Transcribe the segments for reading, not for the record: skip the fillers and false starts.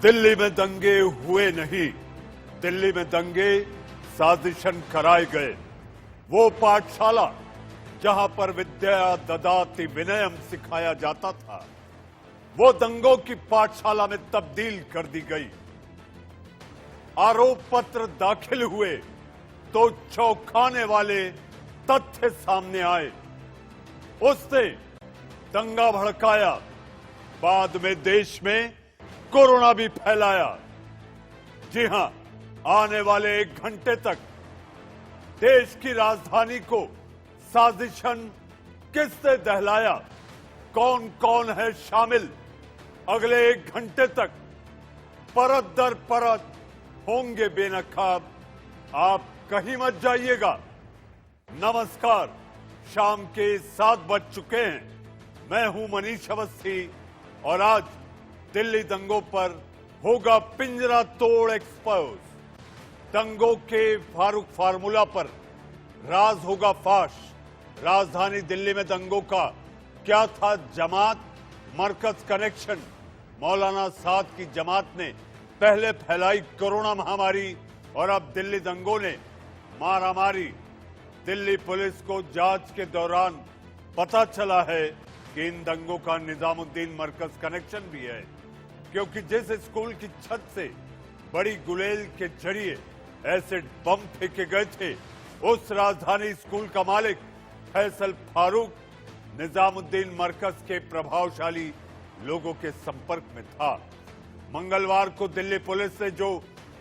दिल्ली में दंगे हुए नहीं, दिल्ली में दंगे साजिशन कराए गए। वो पाठशाला जहां पर विद्या ददाति विनयम सिखाया जाता था, वो दंगों की पाठशाला में तब्दील कर दी गई। आरोप पत्र दाखिल हुए तो चौंकाने वाले तथ्य सामने आए। उसने दंगा भड़काया, बाद में देश में कोरोना भी फैलाया। जी हां, आने वाले 1 घंटे तक देश की राजधानी को साजिशन किसने दहलाया, कौन कौन है शामिल, अगले 1 घंटे तक परत दर परत होंगे बेनकाब। आप कहीं मत जाइएगा। नमस्कार, शाम के 7 बज चुके हैं। मैं हूं मनीष अवस्थी और आज दिल्ली दंगों पर होगा पिंजरा तोड़ एक्सपोज। दंगों के फारूक फार्मूला पर राज होगा फाश। राजधानी दिल्ली में दंगों का क्या था जमात मरकज कनेक्शन। मौलाना साद की जमात ने पहले फैलाई कोरोना महामारी और अब दिल्ली दंगों ने मारामारी। दिल्ली पुलिस को जांच के दौरान पता चला है कि इन दंगों का निजामुद्दीन मरकज कनेक्शन भी है, क्योंकि जिस स्कूल की छत से बड़ी गुलेल के जरिए एसिड बम फेंके गए थे, उस राजधानी स्कूल का मालिक फैसल फारूक निजामुद्दीन मरकज के प्रभावशाली लोगों के संपर्क में था। मंगलवार को दिल्ली पुलिस ने जो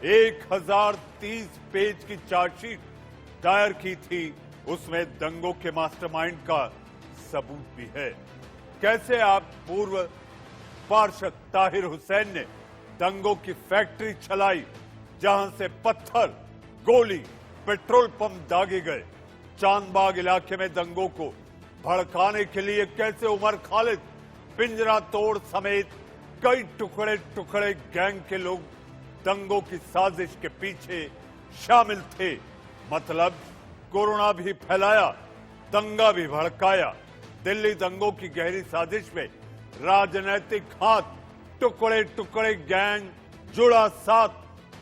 1030 पेज की चार्जशीट दायर की थी, उसमें दंगों के मास्टरमाइंड का सबूत भी है। कैसे आप पूर्व पार्षद ताहिर हुसैन ने दंगों की फैक्ट्री चलाई, जहां से पत्थर, गोली, पेट्रोल पंप दागे गए। चांदबाग इलाके में दंगों को भड़काने के लिए कैसे उमर खालिद, पिंजरा तोड़ समेत कई टुकड़े टुकड़े गैंग के लोग दंगों की साजिश के पीछे शामिल थे। मतलब कोरोना भी फैलाया, दंगा भी भड़काया। दिल्ली दंगों की गहरी साजिश में राजनीतिक हाथ, टुकड़े टुकड़े गैंग जुड़ा साथ,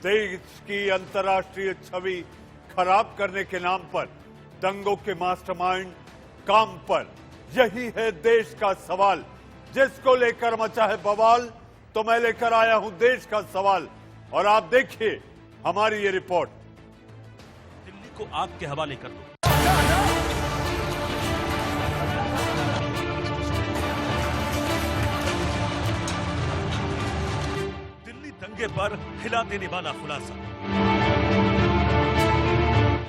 देश की अंतर्राष्ट्रीय छवि खराब करने के नाम पर दंगों के मास्टरमाइंड काम पर। यही है देश का सवाल, जिसको लेकर मचा है बवाल। तो मैं लेकर आया हूं देश का सवाल, और आप देखिए हमारी ये रिपोर्ट। दिल्ली को आग के हवाले कर दो। दंगे पर हिला देने वाला खुलासा।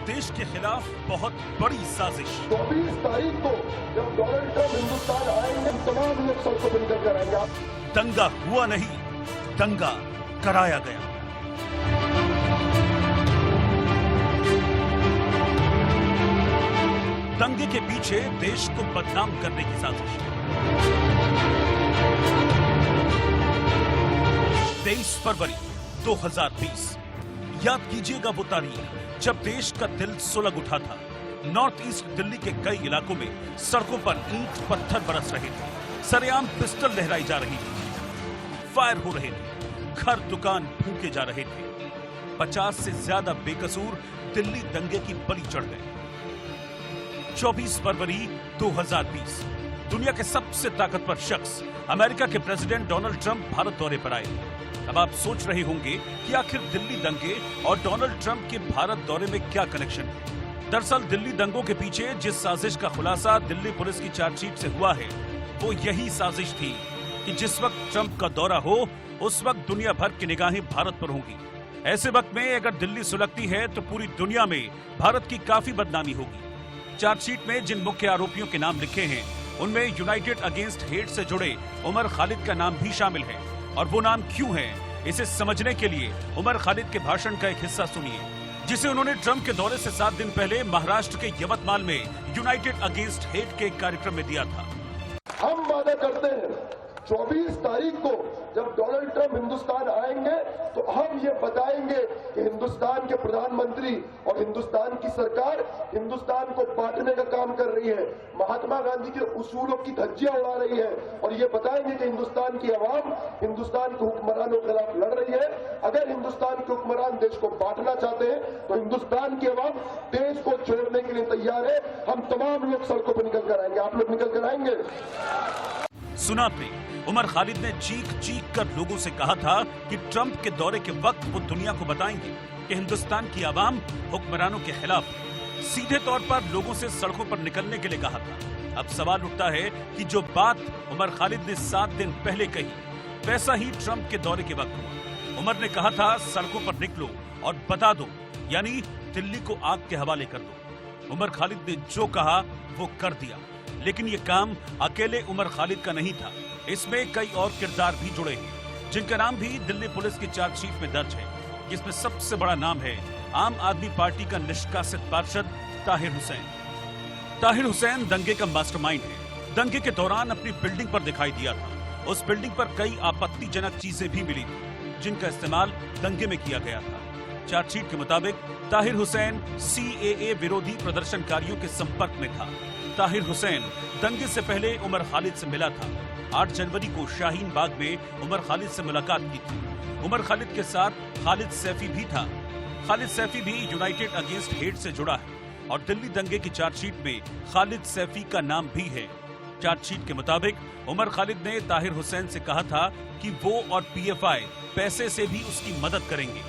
देश के खिलाफ बहुत बड़ी साजिश। 24 तारीख को जब डोनाल्ड ट्रंप हिंदुस्तान आएंगे, तमाम लोग सबको मिलकर कराएंगे। दंगा हुआ नहीं, दंगा कराया गया। दंगे के पीछे देश को बदनाम करने की साजिश। 23 फरवरी 2020, याद कीजिएगा वो तारीख जब देश का दिल सुलग उठा था। नॉर्थ ईस्ट दिल्ली के कई इलाकों में सड़कों पर ईंट पत्थर बरस रहे थे, सरेआम पिस्टल लहराई जा रही थी, फायर हो रहे थे, घर दुकान फूंके जा रहे थे। 50 से ज्यादा बेकसूर दिल्ली दंगे की बलि चढ़ गए। 24 फरवरी 2020, दुनिया के सबसे ताकतवर शख्स अमेरिका के प्रेसिडेंट डोनाल्ड ट्रंप भारत दौरे पर आए। अब आप सोच रहे होंगे कि आखिर दिल्ली दंगे और डोनाल्ड ट्रंप के भारत दौरे में क्या कनेक्शन है। दरअसल दिल्ली दंगों के पीछे जिस साजिश का खुलासा दिल्ली पुलिस की चार्जशीट से हुआ है, वो यही साजिश थी कि जिस वक्त ट्रंप का दौरा हो, उस वक्त दुनिया भर की निगाहें भारत पर होंगी। ऐसे वक्त में अगर दिल्ली सुलगती है तो पूरी दुनिया में भारत की काफी बदनामी होगी। चार्जशीट में जिन मुख्य आरोपियों के नाम लिखे हैं, उनमें यूनाइटेड अगेंस्ट हेट से जुड़े उमर खालिद का नाम भी शामिल है। और वो नाम क्यों है, इसे समझने के लिए उमर खालिद के भाषण का एक हिस्सा सुनिए, जिसे उन्होंने ट्रंप के दौरे से 7 दिन पहले महाराष्ट्र के यवतमाल में यूनाइटेड अगेंस्ट हेट के एक कार्यक्रम में दिया था। हम वादा करते हैं 24 तारीख को जब डोनाल्ड ट्रंप हिंदुस्तान आएंगे तो हम ये बताएंगे कि हिंदुस्तान के प्रधानमंत्री और हिंदुस्तान की सरकार हिंदुस्तान को बांटने का काम कर रही है, महात्मा गांधी के उसूलों की धज्जियां उड़ा रही है, और ये बताएंगे कि हिंदुस्तान की आवाम हिंदुस्तान के हुक्मरानों के खिलाफ लड़ रही है। अगर हिंदुस्तान के हुक्मरान देश को बांटना चाहते हैं तो हिंदुस्तान की आवाम देश को छोड़ने के लिए तैयार है। हम तमाम लोग सड़कों पर निकल कर आएंगे। आप लोग निकल कर आएंगे? सुना आपने, उमर खालिद ने चीख चीख कर लोगों से कहा था कि ट्रंप के दौरे के वक्त वो दुनिया को बताएंगे कि हिंदुस्तान की आवाम हुक्मरानों के खिलाफ है। सीधे तौर पर लोगों से सड़कों पर निकलने के लिए कहा था। अब सवाल उठता है कि जो बात उमर खालिद ने 7 दिन पहले कही, वैसा ही ट्रंप के दौरे के वक्त हुआ। उमर ने कहा था सड़कों पर निकलो और बता दो, यानी दिल्ली को आग के हवाले कर दो। उमर खालिद ने जो कहा वो कर दिया, लेकिन ये काम अकेले उमर खालिद का नहीं था। इसमें कई और किरदार भी जुड़े हैं, जिनका नाम भी दिल्ली पुलिस की चार्जशीट में दर्ज है, जिसमें सबसे बड़ा नाम है आम आदमी पार्टी का निष्कासित पार्षद ताहिर हुसैन। ताहिर हुसैन दंगे का मास्टरमाइंड है। दंगे के दौरान अपनी बिल्डिंग पर दिखाई दिया था। उस बिल्डिंग पर कई आपत्तिजनक चीजें भी मिली थी, जिनका इस्तेमाल दंगे में किया गया था। चार्जशीट के मुताबिक ताहिर हुसैन CAA विरोधी प्रदर्शनकारियों के संपर्क में था। ताहिर हुसैन दंगे से पहले उमर खालिद से मिला था। 8 जनवरी को शाहीन बाग में उमर खालिद से मुलाकात की थी। उमर खालिद के साथ खालिद सैफी भी था। खालिद सैफी भी यूनाइटेड अगेंस्ट हेट से जुड़ा है और दिल्ली दंगे की चार्जशीट में खालिद सैफी का नाम भी है। चार्जशीट के मुताबिक उमर खालिद ने ताहिर हुसैन से कहा था कि वो और PFI पैसे से भी उसकी मदद करेंगे।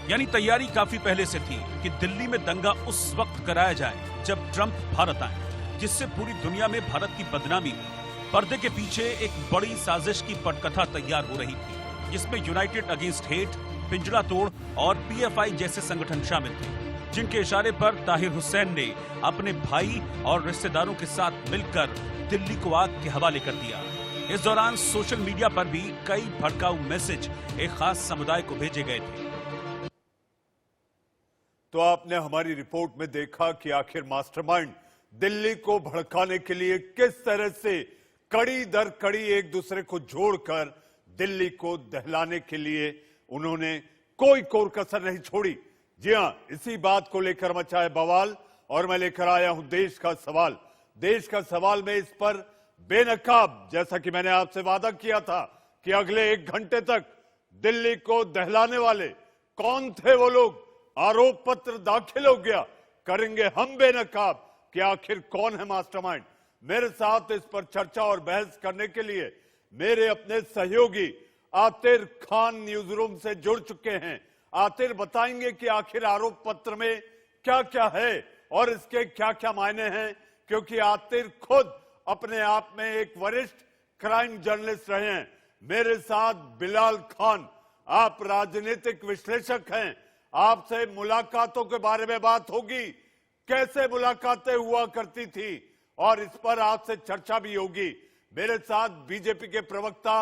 यानी तैयारी काफी पहले से थी कि दिल्ली में दंगा उस वक्त कराया जाए जब ट्रंप भारत आए, जिससे पूरी दुनिया में भारत की बदनामी हो। पर्दे के पीछे एक बड़ी साजिश की पटकथा तैयार हो रही थी, जिसमें यूनाइटेड अगेंस्ट हेट, पिंजरा तोड़ और PFI जैसे संगठन शामिल थे, जिनके इशारे पर ताहिर हुसैन ने अपने भाई और रिश्तेदारों के साथ मिलकर दिल्ली को आग के हवाले कर दिया। इस दौरान सोशल मीडिया पर भी कई भड़काऊ मैसेज एक खास समुदाय को भेजे गए थे। तो आपने हमारी रिपोर्ट में देखा कि आखिर मास्टरमाइंड दिल्ली को भड़काने के लिए किस तरह से कड़ी दर कड़ी एक दूसरे को जोड़कर दिल्ली को दहलाने के लिए उन्होंने कोई कोर कसर नहीं छोड़ी। जी हां, इसी बात को लेकर मचा है बवाल और मैं लेकर आया हूं देश का सवाल। देश का सवाल में इस पर बेनकाब, जैसा कि मैंने आपसे वादा किया था कि अगले 1 घंटे तक दिल्ली को दहलाने वाले कौन थे वो लोग, आरोप पत्र दाखिल हो गया, करेंगे हम बेनकाब कि आखिर कौन है मास्टरमाइंड। मेरे साथ इस पर चर्चा और बहस करने के लिए मेरे अपने सहयोगी आतिर खान न्यूज रूम से जुड़ चुके हैं। आतिर बताएंगे कि आखिर आरोप पत्र में क्या क्या है और इसके क्या क्या मायने हैं, क्योंकि आतिर खुद अपने आप में एक वरिष्ठ क्राइम जर्नलिस्ट रहे हैं। मेरे साथ बिलाल खान, आप राजनीतिक विश्लेषक हैं, आपसे मुलाकातों के बारे में बात होगी, कैसे मुलाकातें हुआ करती थी, और इस पर आपसे चर्चा भी होगी। मेरे साथ बीजेपी के प्रवक्ता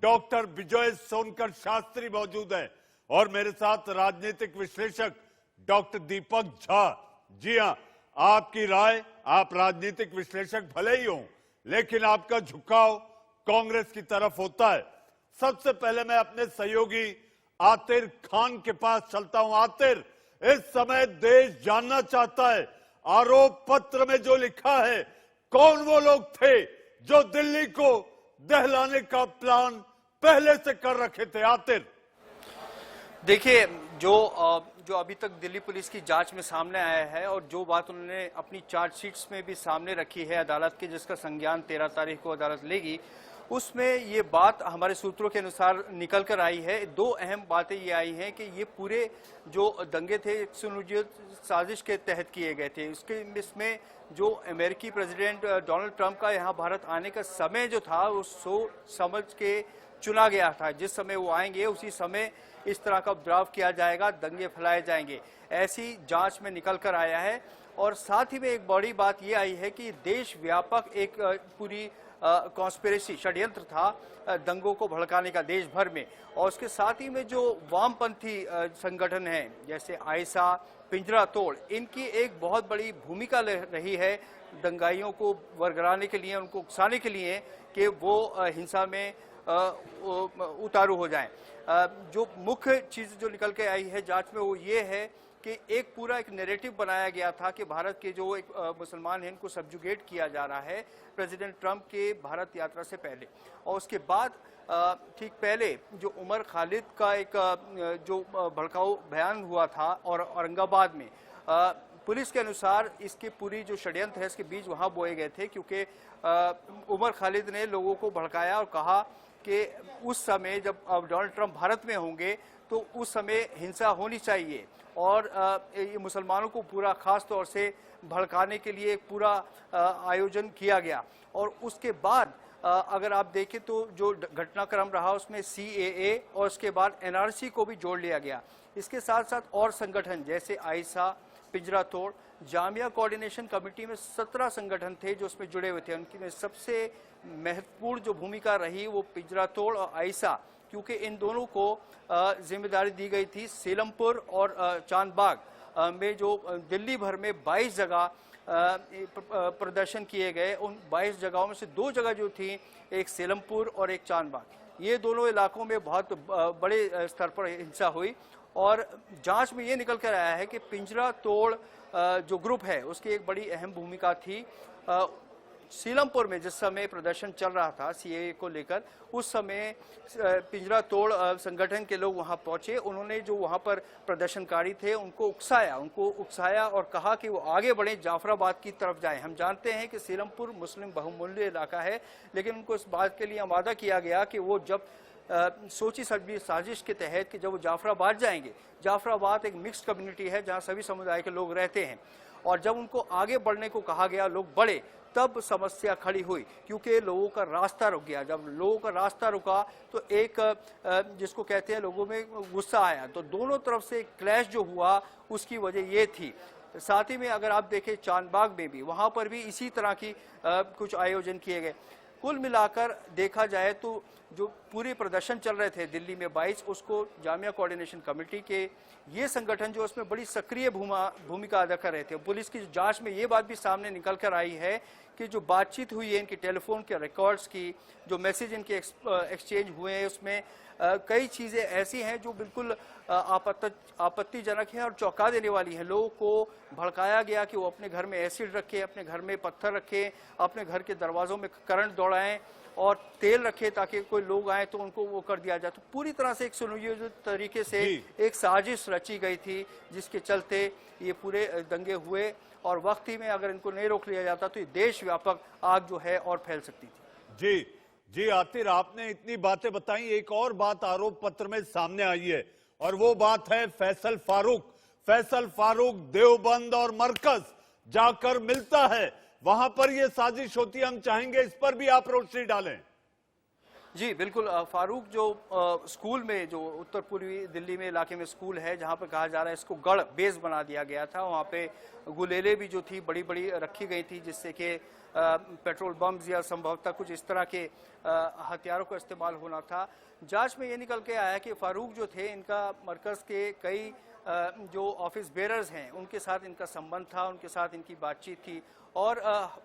डॉक्टर विजय सोनकर शास्त्री मौजूद हैं और मेरे साथ राजनीतिक विश्लेषक डॉक्टर दीपक झा। जी हां, आपकी राय, आप राजनीतिक विश्लेषक भले ही हों, लेकिन आपका झुकाव कांग्रेस की तरफ होता है। सबसे पहले मैं अपने सहयोगी आतिर खान के पास चलता हूं। आतिर, इस समय देश जानना चाहता है आरोप पत्र में जो लिखा है, कौन वो लोग थे जो दिल्ली को दहलाने का प्लान पहले से कर रखे थे। आतिर, देखिए, जो अभी तक दिल्ली पुलिस की जांच में सामने आया है और जो बात उन्होंने अपनी चार्जशीट्स में भी सामने रखी है अदालत के, जिसका संज्ञान 13 तारीख को अदालत लेगी, उसमें ये बात हमारे सूत्रों के अनुसार निकल कर आई है। 2 अहम बातें ये आई हैं कि ये पूरे जो दंगे थे एक सुनियोजित साजिश के तहत किए गए थे। इसमें जो अमेरिकी प्रेसिडेंट डोनाल्ड ट्रंप का यहाँ भारत आने का समय जो था वो सोच समझ के चुना गया था। जिस समय वो आएंगे उसी समय इस तरह का उपद्रव किया जाएगा, दंगे फैलाए जाएंगे, ऐसी जांच में निकल कर आया है। और साथ ही में एक बड़ी बात ये आई है कि देश व्यापक एक पूरी कॉन्स्पिरेसी षड्यंत्र था दंगों को भड़काने का देश भर में। और उसके साथ ही में जो वामपंथी संगठन हैं जैसे आयसा, पिंजरा तोड़, इनकी एक बहुत बड़ी भूमिका रही है दंगाइयों को वर्गलाने के लिए, उनको उकसाने के लिए कि वो हिंसा में उतारू हो जाएं। जो मुख्य चीज जो निकल के आई है जांच में वो ये है कि एक पूरा एक नैरेटिव बनाया गया था कि भारत के जो एक मुसलमान हैं इनको सब्जुगेट किया जा रहा है प्रेसिडेंट ट्रंप के भारत यात्रा से पहले, और उसके बाद ठीक पहले जो उमर खालिद का एक जो भड़काऊ बयान हुआ था और औरंगाबाद में पुलिस के अनुसार इसकी पूरी जो षड्यंत्र है इसके बीज वहां बोए गए थे, क्योंकि उमर खालिद ने लोगों को भड़काया और कहा कि उस समय जब डोनाल्ड ट्रंप भारत में होंगे तो उस समय हिंसा होनी चाहिए, और ये मुसलमानों को पूरा खास तौर से भड़काने के लिए एक पूरा आयोजन किया गया। और उसके बाद अगर आप देखें तो जो घटनाक्रम रहा उसमें CAA और उसके बाद NRC को भी जोड़ लिया गया। इसके साथ साथ और संगठन जैसे आयसा, पिंजरा तोड़, जामिया कोऑर्डिनेशन कमेटी में 17 संगठन थे जो उसमें जुड़े हुए थे। उनकी में सबसे महत्वपूर्ण जो भूमिका रही वो पिंजरा तोड़ और आयसा, क्योंकि इन दोनों को जिम्मेदारी दी गई थी सीलमपुर और चांदबाग में जो दिल्ली भर में 22 जगह प्रदर्शन किए गए। उन 22 जगहों में से 2 जगह जो थी, एक सीलमपुर और एक चांदबाग, ये दोनों इलाकों में बहुत बड़े स्तर पर हिंसा हुई। और जांच में ये निकल कर आया है कि पिंजरा तोड़ जो ग्रुप है उसकी एक बड़ी अहम भूमिका थी। सीलमपुर में जिस समय प्रदर्शन चल रहा था CAA को लेकर, उस समय पिंजरा तोड़ संगठन के लोग वहां पहुंचे। उन्होंने जो वहां पर प्रदर्शनकारी थे उनको उकसाया और कहा कि वो आगे बढ़े, जाफराबाद की तरफ जाएं। हम जानते हैं कि सीलमपुर मुस्लिम बहुमूल्य इलाका है, लेकिन उनको इस बात के लिए आमादा किया गया कि वो जब सोची समझी साजिश के तहत कि जब वो जाफराबाद जाएंगे, जाफराबाद एक मिक्स्ड कम्युनिटी है जहां सभी समुदाय के लोग रहते हैं, और जब उनको आगे बढ़ने को कहा गया, लोग बढ़े, तब समस्या खड़ी हुई, क्योंकि लोगों का रास्ता रुक गया। जब लोगों का रास्ता रुका तो एक जिसको कहते हैं लोगों में गुस्सा आया, तो दोनों तरफ से क्लैश जो हुआ उसकी वजह ये थी। साथ ही में अगर आप देखें चांदबाग में भी, वहां पर भी इसी तरह की कुछ आयोजन किए गए। कुल मिलाकर देखा जाए तो जो पूरे प्रदर्शन चल रहे थे दिल्ली में 22, उसको जामिया कोऑर्डिनेशन कमेटी के ये संगठन जो उसमें बड़ी सक्रिय भूमिका अदा कर रहे थे। पुलिस की जांच में ये बात भी सामने निकल कर आई है कि जो बातचीत हुई है इनकी टेलीफोन के रिकॉर्ड्स की, जो मैसेज इनके एक्सचेंज हुए हैं, उसमें कई चीज़ें ऐसी हैं जो बिल्कुल आपत्तिजनक हैं और चौंका देने वाली हैं। लोगों को भड़काया गया कि वो अपने घर में एसिड रखें, अपने घर में पत्थर रखें, अपने घर के दरवाज़ों में करंट दौड़ाएं और तेल रखे ताकि कोई लोग आए तो उनको वो कर दिया जाए। तो पूरी तरह से एक सुनियोजित तरीके से एक साजिश रची गई थी, जिसके चलते ये पूरे दंगे हुए, और वक्त ही में अगर इनको नहीं रोक लिया जाता तो ये देश व्यापक आग जो है और फैल सकती थी। जी आतिर, आपने इतनी बातें बताई, एक और बात आरोप पत्र में सामने आई है और वो बात है फैसल फारूक देवबंद और मरकज जाकर मिलता है, वहां पर ये साजिश होती है। हम चाहेंगे इस पर भी आप रोशनी डालें। जी बिल्कुल, फारूक जो स्कूल में, जो उत्तर पूर्वी दिल्ली में इलाके में स्कूल है जहां पर कहा जा रहा है इसको गढ़ बेस बना दिया गया था, वहां पे गुलेले भी जो थी बड़ी बड़ी रखी गई थी, जिससे कि पेट्रोल बम्स या संभवतः कुछ इस तरह के हथियारों का इस्तेमाल होना था। जांच में ये निकल के आया कि फारूक जो थे, इनका मरकज के कई जो ऑफिस बेरर्स हैं उनके साथ इनका संबंध था, उनके साथ इनकी बातचीत थी। और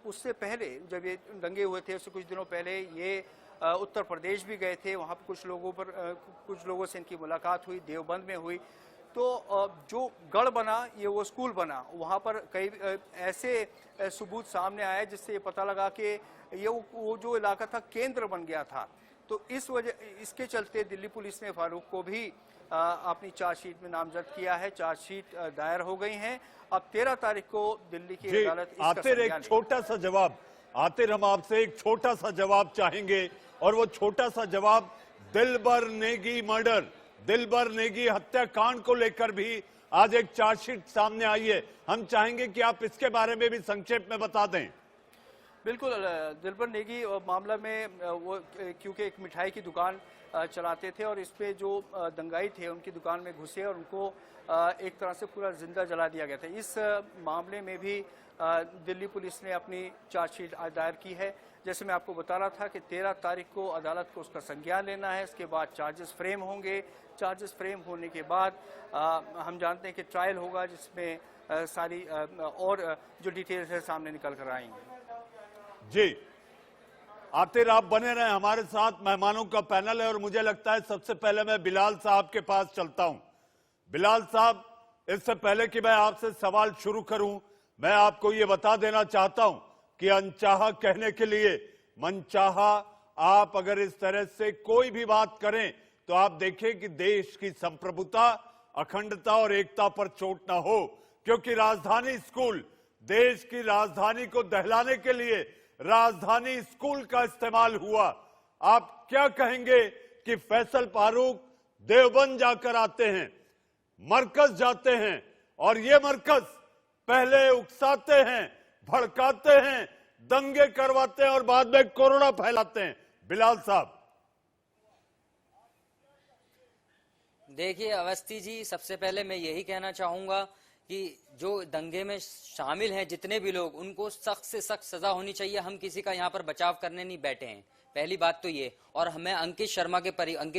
उससे पहले जब ये दंगे हुए थे, उससे कुछ दिनों पहले ये उत्तर प्रदेश भी गए थे, वहाँ पर कुछ लोगों से इनकी मुलाकात हुई, देवबंद में हुई। तो जो गढ़ बना ये वो स्कूल बना, वहाँ पर कई ऐसे सबूत सामने आए जिससे ये पता लगा कि ये वो जो इलाका था केंद्र बन गया था। तो इसके चलते दिल्ली पुलिस ने फारूक को भी अपनी चार्जशीट में नामजद किया है। चार्जशीट दायर हो गई हैं। अब 13 तारीख को दिल्ली की अदालत आतिर एक छोटा सा जवाब, आतिर हम आपसे एक छोटा सा जवाब चाहेंगे, और वो छोटा सा जवाब दिलबर नेगी मर्डर, दिलबर नेगी हत्याकांड को लेकर भी आज एक चार्जशीट सामने आई है। हम चाहेंगे कि आप इसके बारे में भी संक्षेप में बता दें। बिल्कुल, दिलबर नेगी मामला में वो क्योंकि एक मिठाई की दुकान चलाते थे और इसपे जो दंगाई थे उनकी दुकान में घुसे और उनको एक तरह से पूरा जिंदा जला दिया गया था। इस मामले में भी दिल्ली पुलिस ने अपनी चार्जशीट दायर की है। जैसे मैं आपको बता रहा था कि 13 तारीख को अदालत को उसका संज्ञान लेना है, इसके बाद चार्जेस फ्रेम होंगे। चार्जेस फ्रेम होने के बाद हम जानते हैं कि ट्रायल होगा, जिसमें सारी और जो डिटेल्स है सामने निकल कर आएंगे। जी आतिर आप बने रहे, हमारे साथ मेहमानों का पैनल है और मुझे लगता है सबसे पहले मैं बिलाल साहब के पास चलता हूं। बिलाल साहब, इससे पहले कि मैं आपसे सवाल शुरू करूं, मैं आपको ये बता देना चाहता हूं कि अनचाहा कहने के लिए मनचाहा आप अगर इस तरह से कोई भी बात करें तो आप देखें कि देश की संप्रभुता, अखंडता और एकता पर चोट ना हो, क्योंकि राजधानी स्कूल, देश की राजधानी को दहलाने के लिए राजधानी स्कूल का इस्तेमाल हुआ। आप क्या कहेंगे कि फैसल फारूक देवबंद जाकर आते हैं, मरकज जाते हैं और ये मरकज पहले उकसाते हैं, भड़काते हैं, दंगे करवाते हैं और बाद में कोरोना फैलाते हैं। बिलाल साहब। देखिए अवस्थी जी, सबसे पहले मैं यही कहना चाहूंगा कि जो दंगे में शामिल हैं जितने भी लोग, उनको सख्त से सख्त सजा होनी चाहिए। हम किसी का यहाँ पर बचाव करने नहीं बैठे हैं, पहली बात तो ये। और मैं अंकित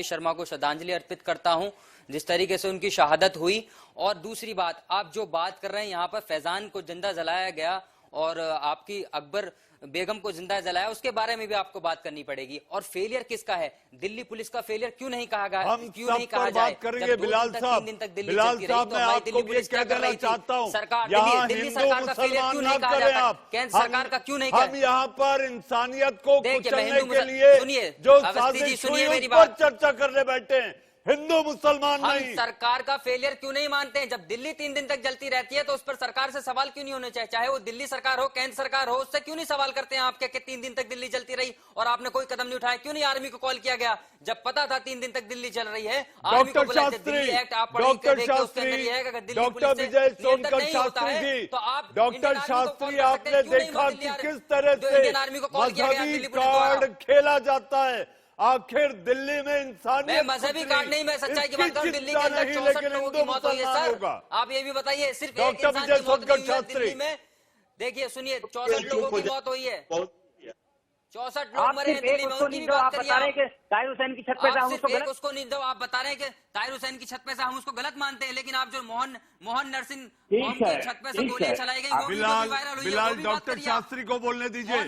शर्मा को श्रद्धांजलि अर्पित करता हूं जिस तरीके से उनकी शहादत हुई। और दूसरी बात, आप जो बात कर रहे हैं यहाँ पर फैजान को जिंदा जलाया गया और आपकी अकबर बेगम को जिंदा जलाया, उसके बारे में भी आपको बात करनी पड़ेगी। और फेलियर किसका है? दिल्ली पुलिस का फेलियर क्यों नहीं कहा गया? हम क्यों नहीं कहा बात जाए? करेंगे बिलाल साहब। बिलाल साहब, मैं आपको ये कह देना चाहता हूँ, यहाँ हिंदू मुसलमान ना करें आप। केंद्र सरकार का क्यों नहीं? हम यहाँ पर इंसानियत को कुचलने के सुनिए, लिए जो साजिश हुई उस पर चर्चा करने बैठे हैं, हिंदू मुसलमान हम नहीं। सरकार का फेलियर क्यों नहीं मानते हैं? जब दिल्ली 3 दिन तक जलती रहती है तो उस पर सरकार से सवाल क्यों नहीं होने चाहिए? चाहे वो दिल्ली सरकार हो, केंद्र सरकार हो, उससे क्यों नहीं सवाल करते हैं आप कि 3 दिन तक दिल्ली जलती रही और आपने कोई कदम नहीं उठाया? क्यों नहीं आर्मी को कॉल किया गया जब पता था 3 दिन तक दिल्ली चल रही है? आर्मी को बुलाया, दिल्ली एक्ट आप पढ़ के देखिए, उसके अंदर ये है कि दिल्ली डॉक्टर विजय सोनकर शास्त्री जी, तो आप डॉक्टर शास्त्री, आपने देखा कि किस तरह से मजहबी कार्ड खेला जाता है। आखिर दिल्ली में इंसानियत, मैं मजहबी कार्ड नहीं, मैं सच्चाई की बात करूं। दिल्ली के अंदर 64 लोगों की मौत हुई है सर। आप ये भी बताइए, सिर्फ एक इंसान की मौत हुई है दिल्ली में। देखिए सुनिए, 64 लोगों की मौत हुई है, 64 लोग मरे हैं दिल्ली में, उनकी भी बात करिए। ताहिर हुसैन की छत पे से हम उसको गलत, उसको नहीं दो, आप बता रहे हैं कि ताहिर हुसैन की छत पे से हम उसको गलत मानते हैं, लेकिन आप जो मोहन नरसिंह की छत पे से गोलियां चलाई गई, वो बिलाल, वायरल हुई है। बिलाल डॉक्टर शास्त्री को बोलने दीजिए।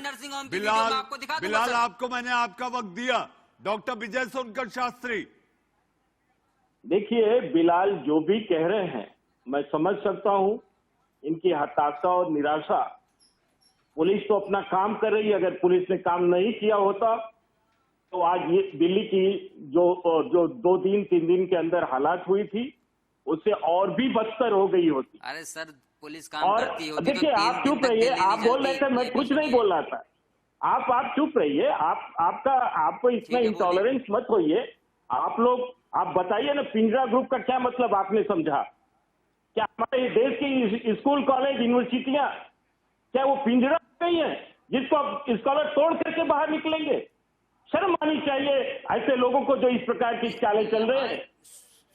बिलाल, आपको मैंने आपका वक्त दिया। डॉक्टर विजय सोनकर शास्त्री। देखिए बिलाल जो भी कह रहे हैं मैं समझ सकता हूं, इनकी हताशा और निराशा। पुलिस तो अपना काम कर रही है, अगर पुलिस ने काम नहीं किया होता तो आज ये दिल्ली की जो 2-3 दिन के अंदर हालात हुई थी उससे और भी बदतर हो गई होती। अरे सर, पुलिस काम करती होती। देखिए आप चुप रहिए, आप बोल रहे थे, मैं कुछ नहीं बोल रहा था। आप चुप रहिए, आपको इसमें इंटॉलरेंस मत होइए। आप बताइए ना, पिंजरा ग्रुप का क्या मतलब आपने समझा? क्या हमारे देश की स्कूल, कॉलेज, यूनिवर्सिटियां क्या वो पिंजरा नहीं है जिसको स्कॉलर तोड़ करके बाहर निकलेंगे? शर्म आनी चाहिए ऐसे लोगों को जो इस प्रकार की चालें चल रहे हैं।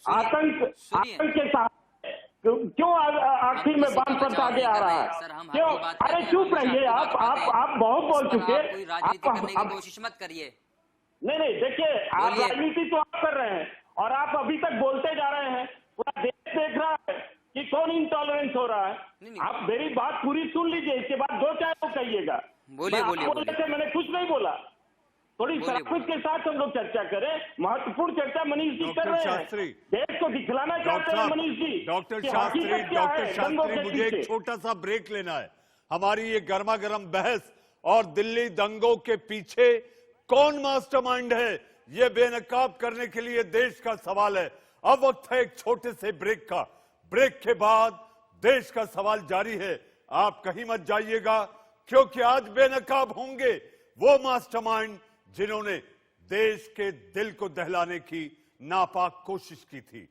आतंक के साथ क्यों आखिर में वामपंथ आगे आ रहा है? क्यों? अरे चुप रहिए आप बहुत बोल चुके। आप कोशिश मत करिए। नहीं देखिए, आप राजनीति तो आप कर रहे हैं और आप अभी तक बोलते जा रहे हैं। पूरा देश देख रहा है कि कौन इंटॉलरेंस हो रहा है। आप मेरी बात पूरी सुन लीजिए, इसके बाद जो चाहे वो कहिएगा। बोलिए। मैंने कुछ नहीं बोला। थोड़ी शराफत के साथ हम लोग चर्चा करें। महत्वपूर्ण चर्चा मनीष जी कर रहे हैं, देश को दिखलाना चाहते हैं मनीष जी। डॉक्टर शास्त्री, मुझे एक छोटा सा ब्रेक लेना है। हमारी ये गर्मा गर्म बहस और दिल्ली दंगों के पीछे कौन मास्टरमाइंड है, ये बेनकाब करने के लिए देश का सवाल है। अब वक्त है एक छोटे से ब्रेक का। ब्रेक के बाद देश का सवाल जारी है। आप कहीं मत जाइएगा, क्योंकि आज बेनकाब होंगे वो मास्टरमाइंड जिन्होंने देश के दिल को दहलाने की नापाक कोशिश की थी।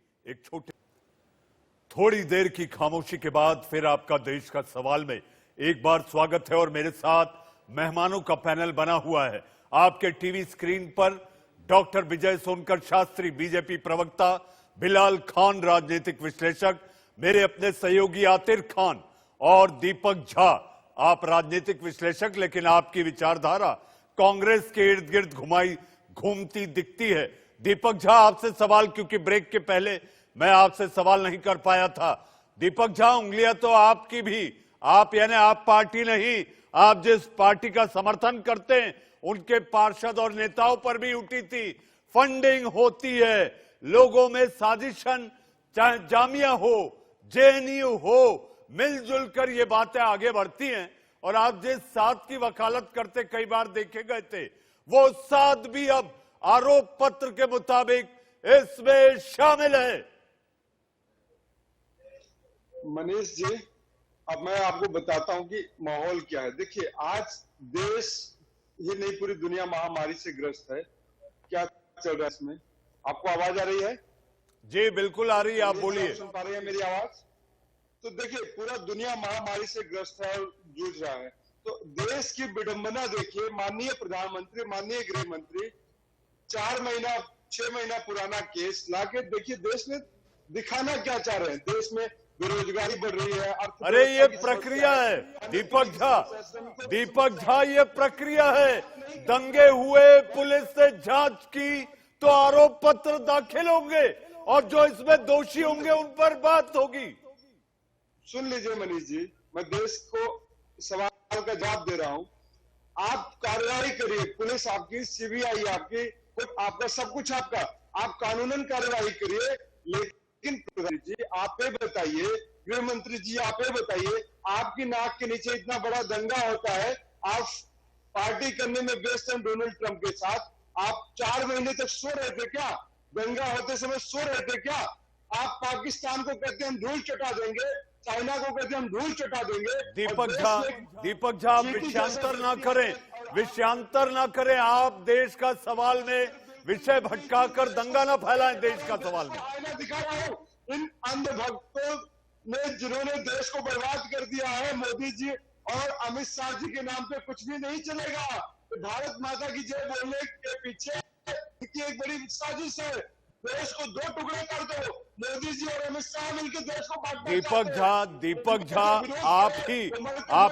थोड़ी देर की खामोशी के बाद फिर आपका देश का सवाल में एक बार स्वागत है और मेरे साथ मेहमानों का पैनल बना हुआ है। आपके टीवी स्क्रीन पर डॉक्टर विजय सोनकर शास्त्री बीजेपी प्रवक्ता, बिलाल खान राजनीतिक विश्लेषक, मेरे अपने सहयोगी आतिर खान और दीपक झा। आप राजनीतिक विश्लेषक, लेकिन आपकी विचारधारा कांग्रेस के इर्द गिर्द घूमती दिखती है। दीपक झा, आपसे सवाल, क्योंकि ब्रेक के पहले मैं आपसे सवाल नहीं कर पाया था। दीपक झा, उंगलियां तो आपकी भी, आप यानी आप पार्टी नहीं, आप जिस पार्टी का समर्थन करते हैं उनके पार्षद और नेताओं पर भी उठी थी। फंडिंग होती है, लोगों में साजिशन, चाहे जामिया हो, जेएनयू हो, मिलजुल कर ये बातें आगे बढ़ती हैं। और आप जिस साथ की वकालत करते कई बार देखे गए थे, वो साथ भी अब आरोप पत्र के मुताबिक इसमें शामिल है। मनीष जी, अब मैं आपको बताता हूं कि माहौल क्या है। देखिए, आज देश ही नहीं पूरी दुनिया महामारी से ग्रस्त है। क्या चल रहा है इसमें? आपको आवाज आ रही है? जी बिल्कुल आ रही है, आप बोलिए। सुन पा रही है मेरी आवाज? तो देखिए, पूरा दुनिया महामारी से ग्रस्त है और जूझ रहा है। तो देश की विडंबना देखिए, माननीय प्रधानमंत्री, माननीय गृह मंत्री 6 महीना पुराना केस लाके देखिए देश में दिखाना क्या चाह रहे हैं। देश में बेरोजगारी बढ़ रही है। अरे ये प्रक्रिया है दीपक झा, ये प्रक्रिया है। दंगे हुए, पुलिस से जांच की तो आरोप पत्र दाखिल होंगे और जो इसमें दोषी होंगे उन पर बात होगी। सुन लीजिए मनीष जी, मैं देश को सवाल का जवाब दे रहा हूं। आप कार्रवाई करिए, पुलिस आपकी, सीबीआई आपकी, आपका सब कुछ आपका, आप कानूनन कार्रवाई करिए। लेकिन प्रधान जी आप ये बताइए, गृह मंत्री जी आप ये बताइए, आपकी नाक के नीचे इतना बड़ा दंगा होता है, आप पार्टी करने में व्यस्त हैं डोनाल्ड ट्रंप के साथ, आप 4 महीने तक सो रहे थे क्या? दंगा होते समय सो रहे थे क्या? आप पाकिस्तान को कहते हैं हम धूल चटा देंगे, चाइना को कहते हैं हम धूल चटा देंगे। दीपक झा विषयांतर ना करें। आप देश का सवाल में विषय भटकाकर दंगा ना फैलाएं। देश का सवाल में आईना दिखा रहा हूं इन अंधभक्तों ने जिन्होंने देश को बर्बाद कर दिया है। मोदी जी और अमित शाह जी के नाम पे कुछ भी नहीं चलेगा। तो भारत माता की जय बोलने के पीछे की एक बड़ी साजिश है। देश को 2 टुकड़े कर दो। मोदी जी और अमित शाह मिलकर देश को बांटना। दीपक झा आप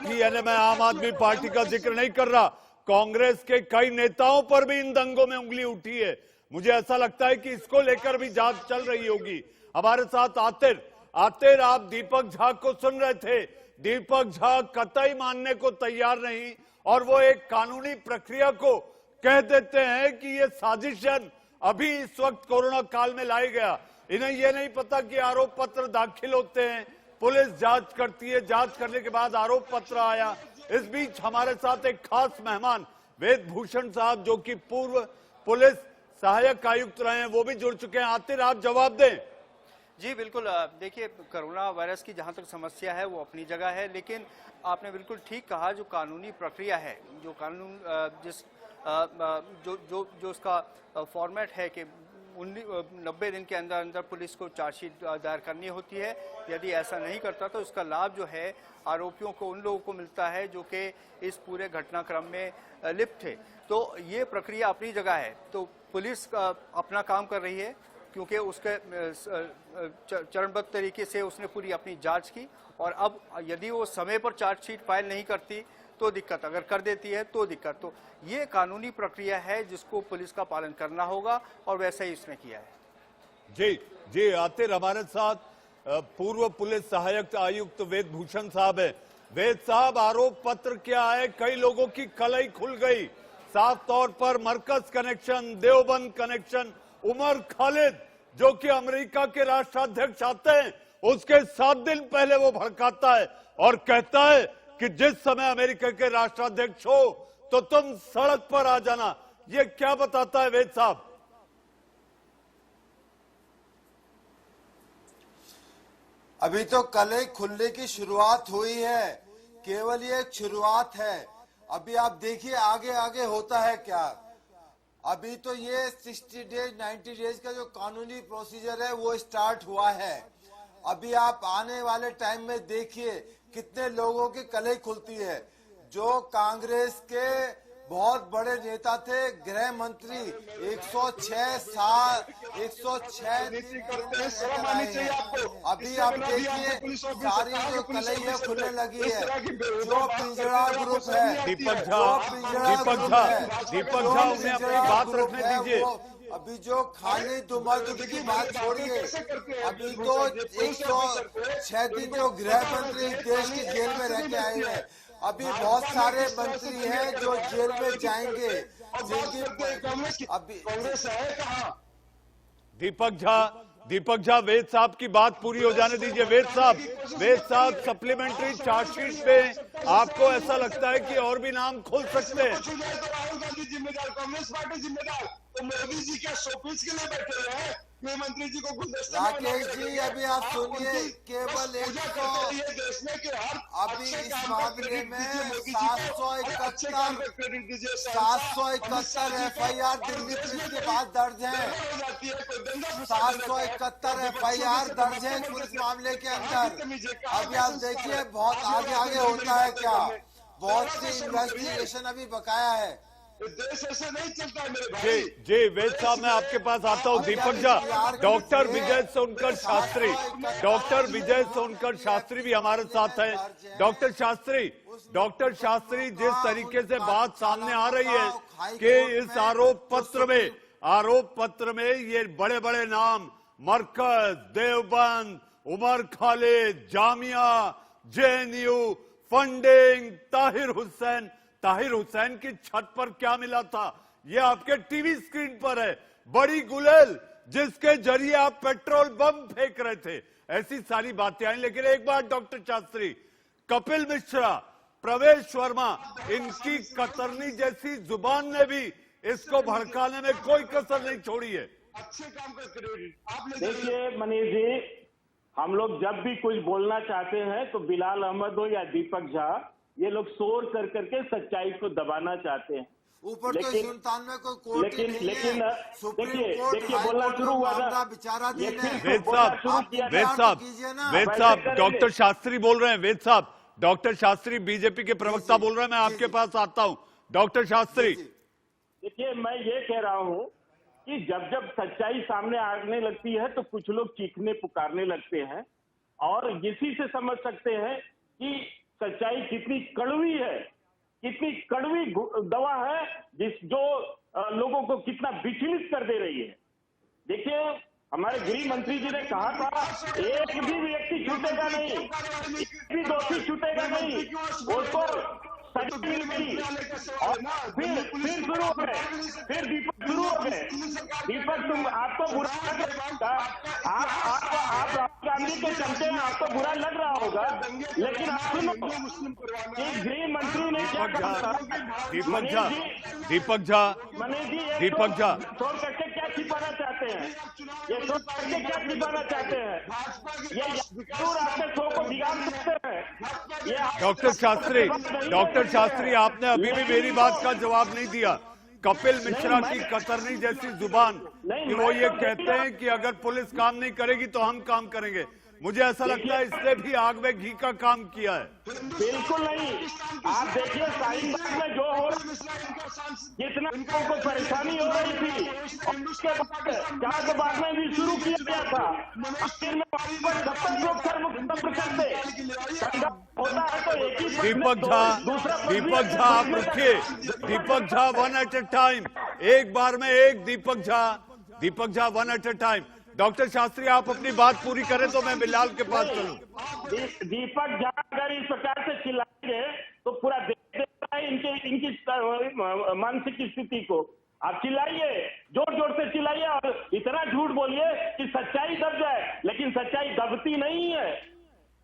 ही यानी मैं आम आदमी पार्टी का जिक्र नहीं कर रहा, कांग्रेस के कई नेताओं पर भी इन दंगों में उंगली उठी है। मुझे ऐसा लगता है कि इसको लेकर भी जांच चल रही होगी। हमारे साथ आतिर आप दीपक झा को सुन रहे थे। दीपक झा कतई मानने को तैयार नहीं और वो एक कानूनी प्रक्रिया को कह देते हैं कि ये साजिशन अभी इस वक्त कोरोना काल में लाया गया। इन्हें ये नहीं पता कि आरोप पत्र दाखिल होते हैं, पुलिस जांच करती है, जांच करने के बाद आरोप पत्र आया। इस बीच हमारे साथ एक खास मेहमान वेद भूषण साहब, जो कि पूर्व पुलिस सहायक आयुक्त रहे हैं, वो भी जुड़ चुके हैं। आतिर आप जवाब दें। जी बिल्कुल, देखिए कोरोना वायरस की जहां तक समस्या है वो अपनी जगह है, लेकिन आपने बिल्कुल ठीक कहा, जो कानूनी प्रक्रिया है, जो कानून जो उसका फॉर्मेट है कि 90 दिन के अंदर पुलिस को चार्जशीट दायर करनी होती है। यदि ऐसा नहीं करता तो इसका लाभ जो है आरोपियों को, उन लोगों को मिलता है जो कि इस पूरे घटनाक्रम में लिप्त थे। तो ये प्रक्रिया अपनी जगह है। तो पुलिस अपना काम कर रही है, क्योंकि उसके चरणबद्ध तरीके से उसने पूरी अपनी जांच की। और अब यदि वो समय पर चार्जशीट फाइल नहीं करती तो दिक्कत, अगर कर देती है तो दिक्कत। तो ये कानूनी प्रक्रिया है जिसको पुलिस का पालन करना होगा और वैसा ही उसने किया है। जी आतिर हमारे साथ पूर्व पुलिस सहायक आयुक्त वेद भूषण साहब है। वेद साहब, आरोप पत्र क्या है? कई लोगों की कलई खुल गई। साफ तौर पर मरकज कनेक्शन, देवबंद कनेक्शन, उमर खालिद जो कि अमेरिका के राष्ट्राध्यक्ष आते हैं उसके 7 दिन पहले वो भड़काता है और कहता है कि जिस समय अमेरिका के राष्ट्राध्यक्ष हो तो तुम सड़क पर आ जाना। ये क्या बताता है वेद साहब? अभी तो कलई खुलने की शुरुआत हुई है, केवल ये एक शुरुआत है। अभी आप देखिए आगे आगे होता है क्या। अभी तो ये 60 डेज 90 डेज का जो कानूनी प्रोसीजर है वो स्टार्ट हुआ है। अभी आप आने वाले टाइम में देखिए कितने लोगों की कलई खुलती है। जो कांग्रेस के बहुत बड़े नेता थे, गृह मंत्री 106 साल 106 अभी आप देखिए सारी जो कलई है खुलने लगी है। जो पिंजरा ग्रुप है, दीपक झा उन्हें अपनी बात रखने दीजिए। अभी जो खाली दुमादुम की बात छोड़िए, अभी तो 106 दिन जो गृह मंत्री देश की जेल में रह के आए हैं, अभी बहुत सारे मंत्री हैं जो जेल में जाएंगे अभी। कांग्रेस है कहाँ? दीपक झा वेद साहब की बात पूरी हो जाने दीजिए। वेद साहब सप्लीमेंट्री चार्जशीट पे आपको ऐसा लगता है कि और भी नाम खुल सकते हैं? तो राहुल गांधी जिम्मेदार, कांग्रेस पार्टी जिम्मेदार, तो मोदी जी क्या शोपीस के लिए बैठे हुए हैं? गृह मंत्री जी को गुलदस्ता राकेश जी अभी आप सुनिए, केवल देश में के हर अभी इस मामले में 771 FIR दिल्ली पुलिस के पास दर्ज है। 771 FIR दर्ज है पुलिस मामले के अंदर। अभी आप देखिए बहुत आगे होता है क्या, बहुत सी इन्वेस्टिगेशन अभी बकाया है। देश ऐसे नहीं चलता है मेरे भाई। जी वेद साहब मैं आपके पास आता हूँ। दीपक झा, डॉक्टर विजय सोनकर शास्त्री भी हमारे साथ हैं। डॉक्टर शास्त्री जिस तरीके से बात सामने आ रही है कि इस आरोप पत्र में ये बड़े बड़े नाम मरकज, देवबंद, उमर खालिद, जामिया, JNU, फंडिंग, ताहिर हुसैन की छत पर क्या मिला था ये आपके टीवी स्क्रीन पर है। बड़ी गुलेल जिसके जरिए आप पेट्रोल बम फेंक रहे थे, ऐसी सारी बातें आई। लेकिन एक बात डॉक्टर शास्त्री, कपिल मिश्रा, प्रवेश वर्मा, इनकी कतरनी जैसी जुबान ने भी इसको भड़काने में कोई कसर नहीं छोड़ी है। अच्छे काम का क्रेडिट आपने। देखिए मनीष जी, हम लोग जब भी कुछ बोलना चाहते हैं तो बिलाल अहमद हो या दीपक झा, ये लोग शोर कर करके सच्चाई को दबाना चाहते हैं। ऊपर तो सुल्तान में कोई कोर्ट लेकिन देखिए बोलना शुरू हुआ था। वेद साहब डॉक्टर शास्त्री बोल रहे हैं। वेद साहब डॉक्टर शास्त्री बीजेपी के प्रवक्ता बोल रहे हैं। मैं आपके पास आता हूं डॉक्टर शास्त्री। देखिए मैं ये कह रहा हूं कि जब सच्चाई सामने आने लगती है तो कुछ लोग चीखने पुकारने लगते हैं, और इसी से समझ सकते हैं कि सच्चाई कितनी कड़वी है, कितनी कड़वी दवा है जो लोगों को कितना विचलित कर दे रही है। देखिए हमारे गृह मंत्री जी ने कहा था एक भी व्यक्ति छूटेगा नहीं, एक भी दोषी छूटेगा नहीं, उसको सजा मिलेगी। और फिर शुरू हो गए, फिर दीपक शुरू हो गए। दीपक तुम आपको बुरा लग रहा, आप राहुल गांधी के चलते हैं, आपको बुरा लग रहा होगा, लेकिन आप सुनो कि गृह मंत्री ने क्या कहा था। दीपक झा छोड़ करके क्या छिपाना चाहते हैं, ये छोड़ करके क्या छिपाना चाहते हैं, ये जरूर आपके शो को बिगाड़ सकते हैं। डॉक्टर शास्त्री आपने अभी भी मेरी बात का जवाब नहीं दिया। कपिल मिश्रा की कतरनी जैसी जुबान कि वो ये कहते हैं कि अगर पुलिस काम नहीं करेगी तो हम काम करेंगे। मुझे ऐसा लगता है इसने भी आग में घी का काम किया है। बिल्कुल नहीं। आप देखिए शाहीन बाग में जो हो, जितना लोगों को परेशानी हो रही थी, उसके बाद चाकबाग में भी शुरू किया गया था। आखिर में वहां पर 70 लोग सर्वसम्मत करते होता है तो एक ही दीपक झा आप रुकिए। Deepak Jha one at a time, एक बार में एक। Deepak Jha one at a time. Doctor Shastri आप अपनी बात पूरी करें तो मैं बिलाल के पास चलूं। दीपक झा अगर इस प्रकार से चिल्लाएंगे तो पूरा देश देखता है इनकी मानसिक स्थिति को। आप चिल्लाइए, जोर जोर से चिल्लाइए और इतना झूठ बोलिए कि सच्चाई दब जाए, लेकिन सच्चाई दबती नहीं है,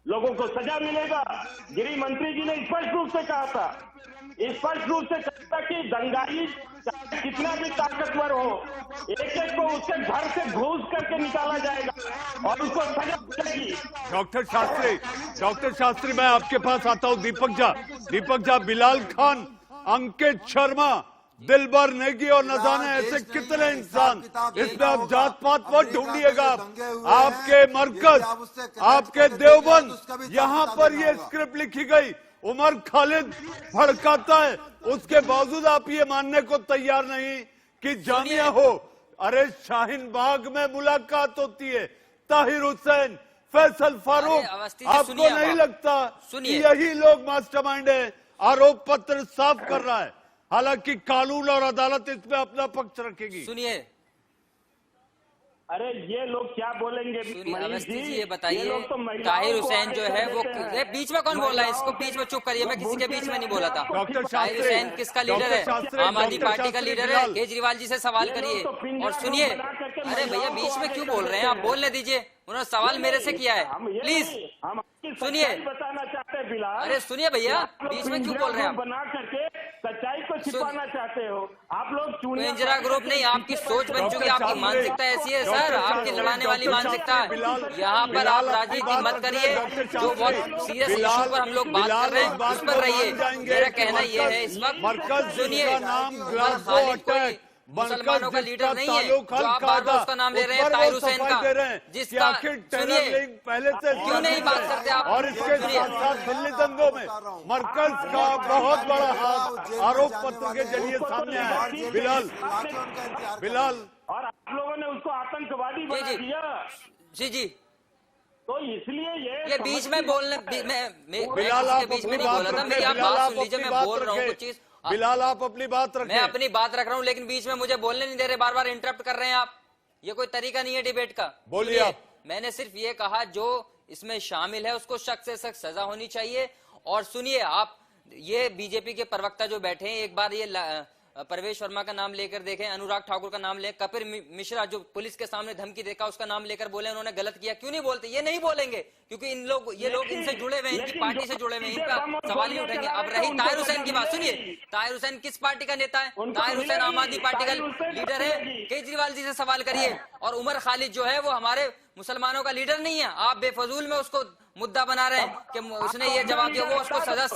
लोगों को सजा मिलेगा। गृह मंत्री जी ने स्पष्ट रूप से कहा था कि दंगाई कितना भी ताकतवर हो, एक को उसके घर से घूस करके निकाला जाएगा और उसको सजा मिलेगी। डॉक्टर शास्त्री मैं आपके पास आता हूं। दीपक झा बिलाल खान, अंकित शर्मा, दिलबर नेगी और न जाने ऐसे कितने इंसान, इसमें आप जात पात मत ढूंढिएगा। आपके मरकज, आपके देवबंद, यहाँ पर ये स्क्रिप्ट लिखी गई। उमर खालिद भड़काता है, उसके बावजूद आप ये मानने को तैयार नहीं कि जामिया हो। अरे शाहीन बाग में मुलाकात होती है, ताहिर हुसैन, फैसल फारूक, आपको नहीं लगता कि यही लोग मास्टरमाइंड है? आरोप पत्र साफ कर रहा है, हालांकि कानून और अदालत इसमें अपना पक्ष रखेगी। सुनिए अरे ये लोग क्या बोलेंगे मनीष अवस्थी जी, ये ये बताइए लोग तो महिलाओं ताहिर को हुसैन आगे जो कर है वो देते हैं। बीच में कौन बोल रहा है? इसको बीच में चुप करिए, मैं किसी के बीच में नहीं बोला था। डॉक्टर ताहिर शास्त्री, हुसैन किसका लीडर डॉक्टर है? शास्त्री, आम आदमी डॉक्टर पार्टी का शास्त्री लीडर है। बिलाल। केजरीवाल जी से सवाल ये लोग करिए तो पिंजरा और ग्रुप सुनिए। बना करके अरे भैया महिलाओं बीच को में आगे क्यों कर बोल रहे हैं आप? देते हैं। बोलने दीजिए, उन्होंने सवाल मेरे से किया है, प्लीज हम आपकी सुनिए। सच्चाई बताना चाहते हैं बिलाल। अरे सुनिए भैया, आप लोग बीच में क्यों पिंजरा बोल रहे हैं आप? ग्रुप बना करके सच्चाई को छिपाना चाहते हो। आप लोग चूड़ियां पिंजरा पहन ग्रुप करके नहीं, आपकी पीछे सोच बन बैठे चुकी है, हो। आपकी मानसिकता ऐसी है सर, आपकी लड़ाने वाली मानसिकता है। यहाँ पर आप राजनीति मत करिए, जो बहुत सीरियस इशू पर हम लोग बात कर रहे हैं उस पर रहिए। मेरा कहना यह है इस वक्त, सुनिए, उमर खालिद कोई मुसलमानों का लीडर नहीं है जो आप बार बार उसका नाम ले रहे हैं, ताहिर हुसैन का, जिसका सुनिए पहले से क्यों नहीं बात करते आप? और इसके साथ साथ दिल्ली दंगों में मरकज का बहुत बड़ा हाथ आरोप पत्र के जरिए सामने आया। बिलाल और आप लोगों ने उसको आतंकवादी बना जी। दिया। जी जी, तो इसलिए ये बीच में बोलने बिलाल आप बीच में अपनी नहीं बात बोला था। रखें, मेरी आप बिलाल बात आप सुन लीजिए, अपनी मैं बात बोल रहा हूँ रखें। कुछ चीज। बिलाल आप अपनी बात रखें। मैं अपनी बात रख रहा हूँ, लेकिन बीच में मुझे बोलने नहीं दे रहे, बार बार इंटरप्ट कर रहे हैं आप। ये कोई तरीका नहीं है डिबेट का। बोलिए सुनिए, आप। मैंने सिर्फ ये कहा जो इसमें शामिल है उसको सख्त से सख्त सजा होनी चाहिए। और सुनिए आप, ये बीजेपी के प्रवक्ता जो बैठे हैं, एक बार ये परवेश वर्मा का नाम लेकर देखें, अनुराग ठाकुर का नाम ले, कपिल मिश्रा जो पुलिस के सामने धमकी देखा उसका नाम लेकर बोले उन्होंने गलत किया। क्यों नहीं बोलते? ये नहीं बोलेंगे क्योंकि ये लोग इनसे जुड़े हुए हैं, इनकी पार्टी से जुड़े हुए हैं, इनका सवाल नहीं उठेंगे। अब रही ताहिर हुसैन की बात, सुनिए, ताहिर हुसैन किस पार्टी का नेता है? ताहिर हुसैन आम आदमी पार्टी का लीडर है। केजरीवाल जी से सवाल करिए। और उमर खालिद जो है वो हमारे मुसलमानों का लीडर नहीं है। आप बेफजूल में उसको मुद्दा बना रहे हैं कि उसने ये जवाब दिया, वो उसको सजा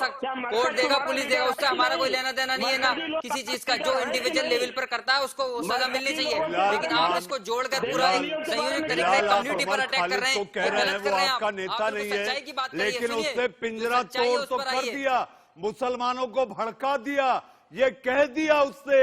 कोर्ट देगा, पुलिस देगा, उससे हमारा कोई लेना देना नहीं है ना किसी चीज का। जो इंडिविजुअल लेवल पर करता है उसको सजा मिलनी चाहिए, लेकिन आप इसको जोड़कर पूरा एक संयोजक तरीके से कम्युनिटी पर अटैक कर रहे हैं। कह रहे हैं वो आपका आप नेता तो नहीं सच्चाई की है, बात करिए। लेकिन सुनिए, उसने पिंजरा जो सच्चाई है तोड़ उस तो पर कर आइए। दिया, मुसलमानों को भड़का दिया। ये कह दिया उससे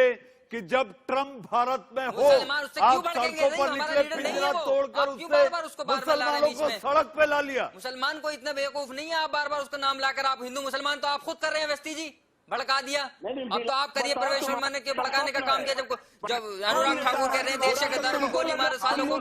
कि जब ट्रम्प भारत में हो मुसलमान उससे क्यों आप भड़केंगे? सड़कों नहीं, पर हमारा निकले, लीडर नहीं पिंजरा है वो। तोड़कर आप क्यों बार-बार उसको उससे बार-बार ला रहे हैं मुसलमानों बीच को में? सड़क पे ला लिया। मुसलमान को इतना बेवकूफ नहीं है, आप बार बार उसका नाम लाकर आप हिंदू मुसलमान तो आप खुद कर रहे हैं अवस्थी जी, भड़का दिया। अब तो आप करिए, प्रवेश वर्मा ने भड़काने का काम किया। जब अनुराग ठाकुर कह रहे हैं देश के गद्दारों को गोली मारो सालों को, उस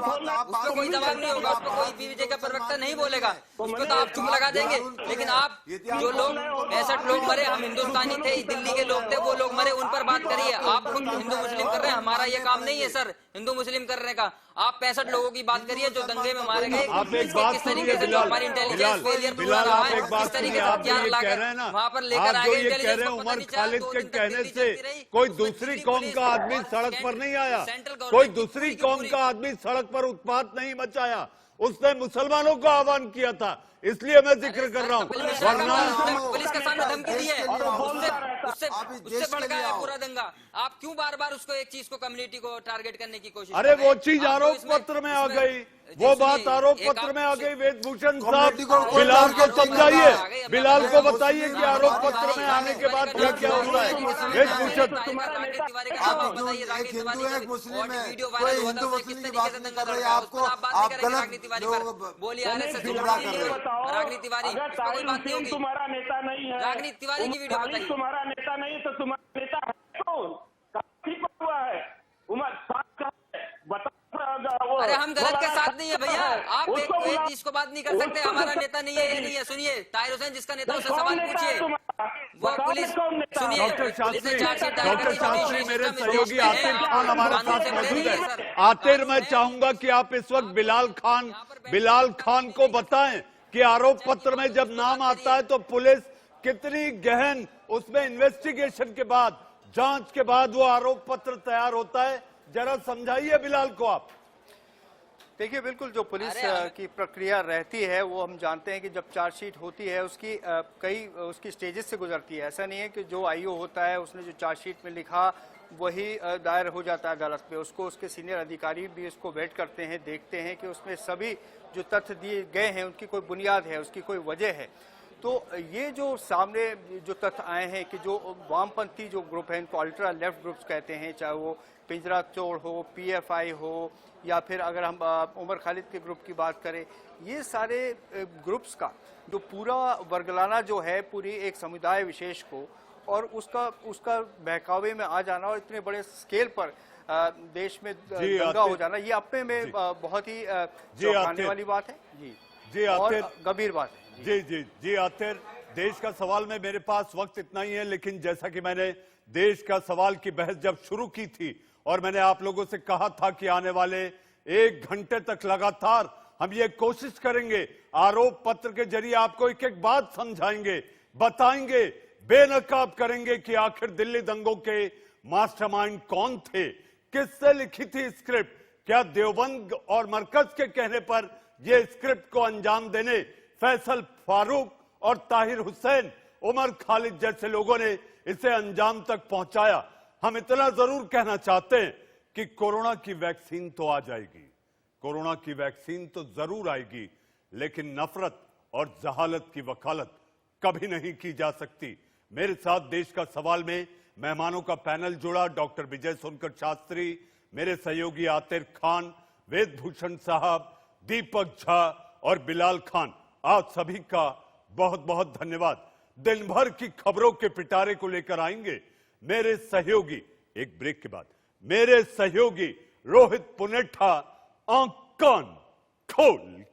पर कोई जवाब नहीं होगा, उस पर कोई बीजेपी का प्रवक्ता नहीं बोलेगा, उस पर तो आप चुप लगा देंगे। लेकिन आप जो लोग 65 लोग मरे, हम हिंदुस्तानी थे, दिल्ली के लोग थे, वो लोग मरे, उन पर बात करिए। आप खुद हिंदू मुस्लिम कर रहे हैं, हमारा ये काम नहीं है सर हिंदू मुस्लिम करने का। आप 65 लोगों की बात करिए जो दंगे में मारे गए, आप एक बात किस सुनिए तरीके से बिलाल, हमारी इंटेलिजेंस फेलियर बिलाल आप एक बात किस तरीके सुनिए, से आप जो हथियार ये कह लाकर रहे हैं ना, वहां पर लेकर आप आ जो गए। ये कह इंटेलिजेंस रहे हैं को पता उमर नहीं चला, खालिद 2 के दिन तक कहने दिल्ली से चलती रही। कोई उसमें दूसरी दिल्ली कौम पुलिस का आदमी और सड़क पर नहीं आया, सेंट्रल कोई गवर्नमेंट की दूसरी पूरी की कौम पूरी- का आदमी सड़क पर उत्पात नहीं मचाया, उसने मुसलमानों को आह्वान किया था, इसलिए मैं जिक्र कर रहा हूँ। वरना पुलिस के सामने धमकी दी है, उससे बढ़ गया है पूरा दंगा। आप क्यों बार बार उसको एक चीज को कम्युनिटी को टारगेट करने की कोशिश अरे कर रहे वो हैं? चीज आप तो आरोप इसमें- पत्र में आ इसमें- गई, जी, वो सुनिए, बात आरोप एक पत्र आप- में आ गई। वेदभूषण कम्युनिटी को साहब कोई बिलाल को टारगेट नहीं समझाइए, करता। बिलाल को बताइए कि आरोप पत्र में आने के बाद क्या क्या होता है। वेदभूषण आप जो एक हिंदू है एक मुस्लिम है, कोई हिंदू मुस्लिम की बात नहीं कर रहे, आपको आप गलत लोग बोलिए आरएसएस गुमराह कर रहे हैं। रागनी तिवारी, अगर इस पर कोई बात नहीं होगी। तुम्हारा नेता नहीं है, रागनी तिवारी की वीडियो खालिद बताइए। तुम्हारा नेता नहीं तो तुम्हारा नेता है कौन? कहाँ छिपा हुआ है? उमर साथ का है, बताओ। अरे हम गलत के साथ नहीं है भैया, आप एक उसको बुलाओ। चीज को बात नहीं कर सकते, हमारा नेता नहीं है ये नहीं है। सुनिए, ताहिर हुसैन जिसका नेता उससे सवाल पूछिए। वो पुलिस सुनिए, डॉक्टर शास्त्री, डॉक्टर शास्त्री मेरे सिस्टम सहयोगी आतिर खान हमारे साथ मौजूद है। आतिर, मैं चाहूंगा कि आप इस वक्त बिलाल खान को बताएं कि आरोप पत्र में जब नाम आता है तो पुलिस कितनी गहन उसमें इन्वेस्टिगेशन के बाद, जांच के बाद वो आरोप पत्र तैयार होता है। जरा समझाइए बिलाल को आप। देखिए, बिल्कुल जो पुलिस की प्रक्रिया रहती है वो हम जानते हैं कि जब चार्जशीट होती है उसकी कई उसकी स्टेजेस से गुजरती है। ऐसा नहीं है कि जो आईओ होता है उसने जो चार्जशीट में लिखा वही दायर हो जाता है अदालत में। उसको उसके सीनियर अधिकारी भी उसको वेट करते हैं, देखते हैं कि उसमें सभी जो तथ्य दिए गए हैं उनकी कोई बुनियाद है, उसकी कोई वजह है। तो ये जो सामने जो तथ्य आए हैं कि जो वामपंथी जो ग्रुप है, इनको अल्ट्रा लेफ्ट ग्रुप्स कहते हैं, चाहे वो पिंजरा तोड़ हो, पीएफआई हो, या फिर अगर हम उमर खालिद के ग्रुप की बात करें, ये सारे ग्रुप्स का जो पूरा वर्गलाना जो है पूरी एक समुदाय विशेष को और उसका बहकावे में आ जाना और इतने बड़े स्केल पर देश में जी, दंगा हो आते- जाना, ये अपने में बहुत ही जी, चौंकाने आते- वाली बात है जी, जी और आतिर गंभीर बात है। जी जी जी आतिर देश का सवाल में मेरे पास वक्त इतना ही है, लेकिन जैसा कि मैंने देश का सवाल की बहस जब शुरू की थी और मैंने आप लोगों से कहा था कि आने वाले 1 घंटे तक लगातार हम ये कोशिश करेंगे, आरोप पत्र के जरिए आपको एक एक बात समझाएंगे, बताएंगे, बेनकाब करेंगे कि आखिर दिल्ली दंगों के मास्टरमाइंड कौन थे, किससे लिखी थी स्क्रिप्ट, क्या देवबंद और मरकज के कहने पर यह स्क्रिप्ट को अंजाम देने फैसल फारूक और ताहिर हुसैन, उमर खालिद जैसे लोगों ने इसे अंजाम तक पहुंचाया। हम इतना जरूर कहना चाहते हैं कि कोरोना की वैक्सीन तो आ जाएगी, कोरोना की वैक्सीन तो जरूर आएगी, लेकिन नफरत और जहालत की वकालत कभी नहीं की जा सकती। मेरे साथ देश का सवाल में मेहमानों का पैनल जुड़ा, डॉक्टर विजय सोनकर शास्त्री, मेरे सहयोगी आतिर खान, वेद भूषण साहब, दीपक झा और बिलाल खान, आप सभी का बहुत बहुत धन्यवाद। दिन भर की खबरों के पिटारे को लेकर आएंगे मेरे सहयोगी, एक ब्रेक के बाद मेरे सहयोगी रोहित पुनेठा, आंख कान खोल